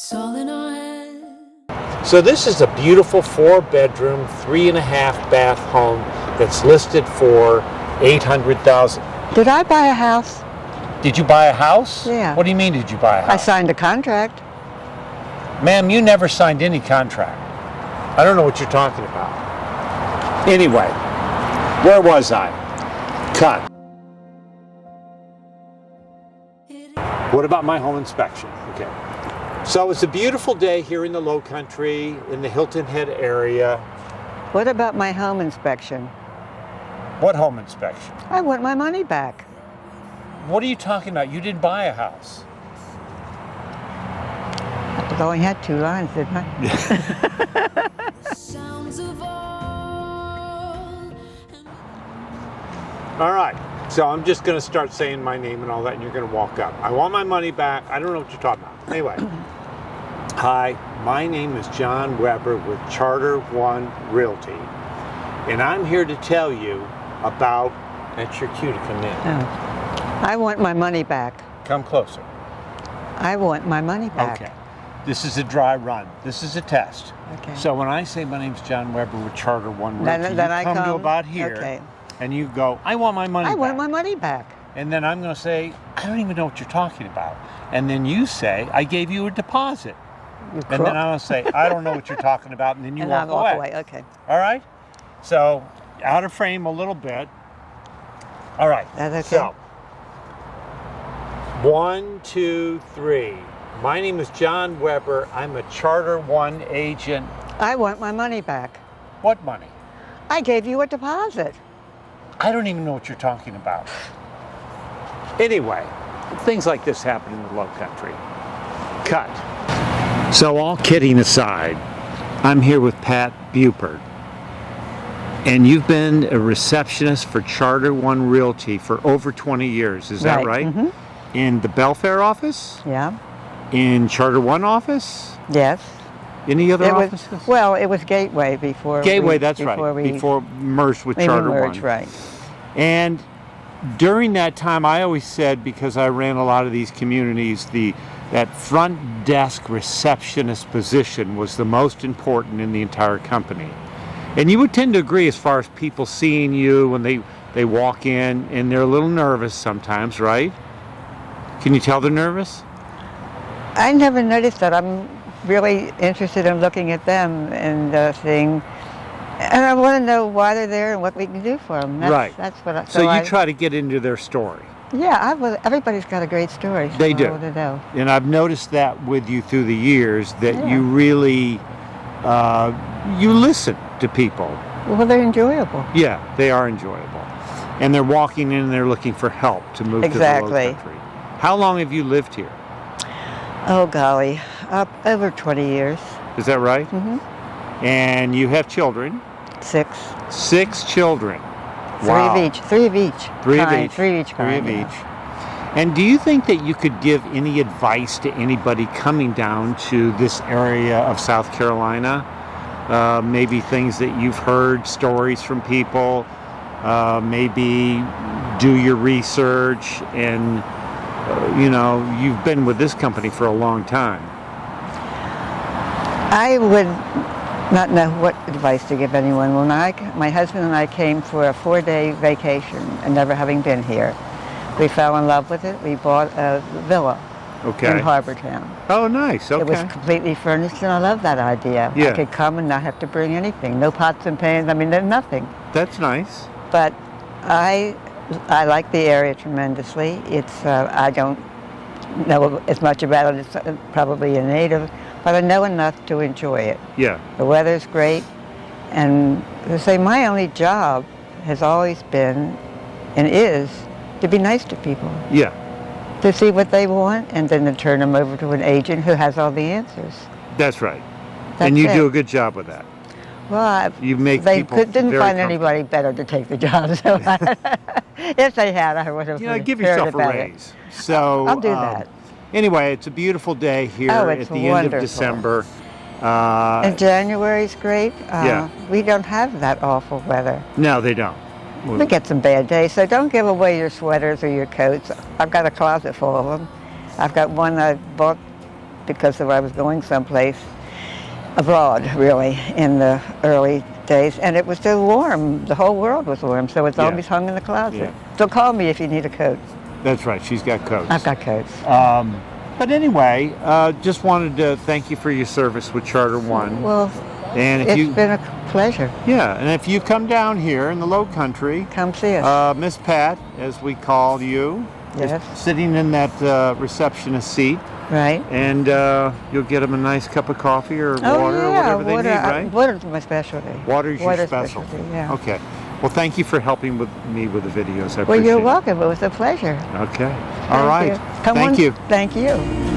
It's all in our head. So this is a beautiful 4-bedroom, 3.5-bath home that's listed for $800,000. Did I buy a house? Did you buy a house? Yeah. What do you mean, did you buy a house? I signed a contract. Ma'am, you never signed any contract. I don't know what you're talking about. Anyway, where was I? Cut. What about my home inspection? Okay. So it's a beautiful day here in the Lowcountry, in the Hilton Head area. What about my home inspection? What home inspection? I want my money back. What are you talking about? You didn't buy a house. I only had 2 lines, didn't I? Sounds of all. All right. So I'm just going to start saying my name and all that, and you're going to walk up. I want my money back. I don't know what you're talking about. Anyway. Hi, my name is John Weber with Chater One Realty, and I'm here to tell you about, that's your cue to come in. Oh. I want my money back. Come closer. I want my money back. Okay. This is a dry run. This is a test. Okay. So when I say my name's John Weber with Chater One Realty, Then you I come to come about here, okay. and you go, I want my money back. I want my money back. And then I'm going to say, I don't even know what you're talking about. And then you say, I gave you a deposit. You And then I'm going to say, I don't know what you're talking about, and then you and walk I'll walk away. away. Okay. All right? So, out of frame a little bit. All right. That's okay. So, 1, 2, 3. My name is John Weber. I'm a Chater One agent. I want my money back. What money? I gave you a deposit. I don't even know what you're talking about. Anyway, things like this happen in the Lowcountry. Cut. So all kidding aside, I'm here with Pat Bupert. And you've been a receptionist for Chater One Realty for over 20 years, is that right? Mm-hmm. In the Belfair office? Yeah. In Chater One office? Yes. Any other It was, offices? well, it was Gateway before. Gateway, we, that's before right. We, Before merged with we Chater merged, One. right. And during that time, I always said, because I ran a lot of these communities, that front desk receptionist position was the most important in the entire company. And you would tend to agree as far as people seeing you when they walk in, and they're a little nervous sometimes, right? Can you tell they're nervous? I never noticed that. I'm really interested in looking at them and seeing, and I want to know why they're there and what we can do for them. Right. That's what I. So you try to get into their story. Yeah, everybody's got a great story. So They do. I want to know. And I've noticed that with you through the years, that Yeah. you really, you listen to people. Well, they're enjoyable. Yeah, they are enjoyable. And they're walking in and they're looking for help to move Exactly. to the Lowcountry. How long have you lived here? Oh golly, over 20 years. Is that right? Mm-hmm. And you have children? 6. 6 children. 3 Wow. of each. 3 of each. 3 of kind, each. 3 of each. 3 Kind, of yeah. each. And do you think that you could give any advice to anybody coming down to this area of South Carolina? Maybe things that you've heard, stories from people, maybe do your research, and you've been with this company for a long time. I would not know what advice to give anyone. When my husband and I came for a 4-day vacation, and never having been here, we fell in love with it. We bought a villa in Harbor Town. Oh, nice. Okay. It was completely furnished, and I love that idea. Yeah. I could come and not have to bring anything. No pots and pans. I mean, there's nothing. That's nice. But I like the area tremendously. It's I don't know as much about it as probably a native, but I know enough to enjoy it. Yeah. The weather's great, and to say my only job has always been and is to be nice to people. Yeah. To see what they want, and then to turn them over to an agent who has all the answers. That's right. That's and you it. do a good job with that. Well, You make they people didn't very find comfortable. anybody better to take the job. So if they had, I would have. Give cared yourself a about it. raise. So I'll do that. Anyway, it's a beautiful day here Oh, at it's the end of wonderful. December. And January's great. Yeah. We don't have that awful weather. No, they don't. We get some bad days, so don't give away your sweaters or your coats. I've got a closet full of them. I've got one I bought because I was going someplace abroad, really, in the early days. And it was still warm. The whole world was warm, so it's Yeah. always hung in the closet. Yeah. So call me if you need a coat. That's right. She's got coats. I've got coats. But anyway, just wanted to thank you for your service with Charter One. Well, And if it's you, been a pleasure. yeah, and if you come down here in the Lowcountry, Come see us. Miss Pat, as we call you, Yes. is sitting in that receptionist seat, Right. and you'll get them a nice cup of coffee or Oh, water or yeah, whatever they need, right? Water's my specialty. Water's your Water's specialty. yeah. Okay. Well, thank you for helping with me with the videos. I Well, appreciate you're it. welcome. It was a pleasure. Okay. All Thank right. you. Come Thank on. you. Thank you.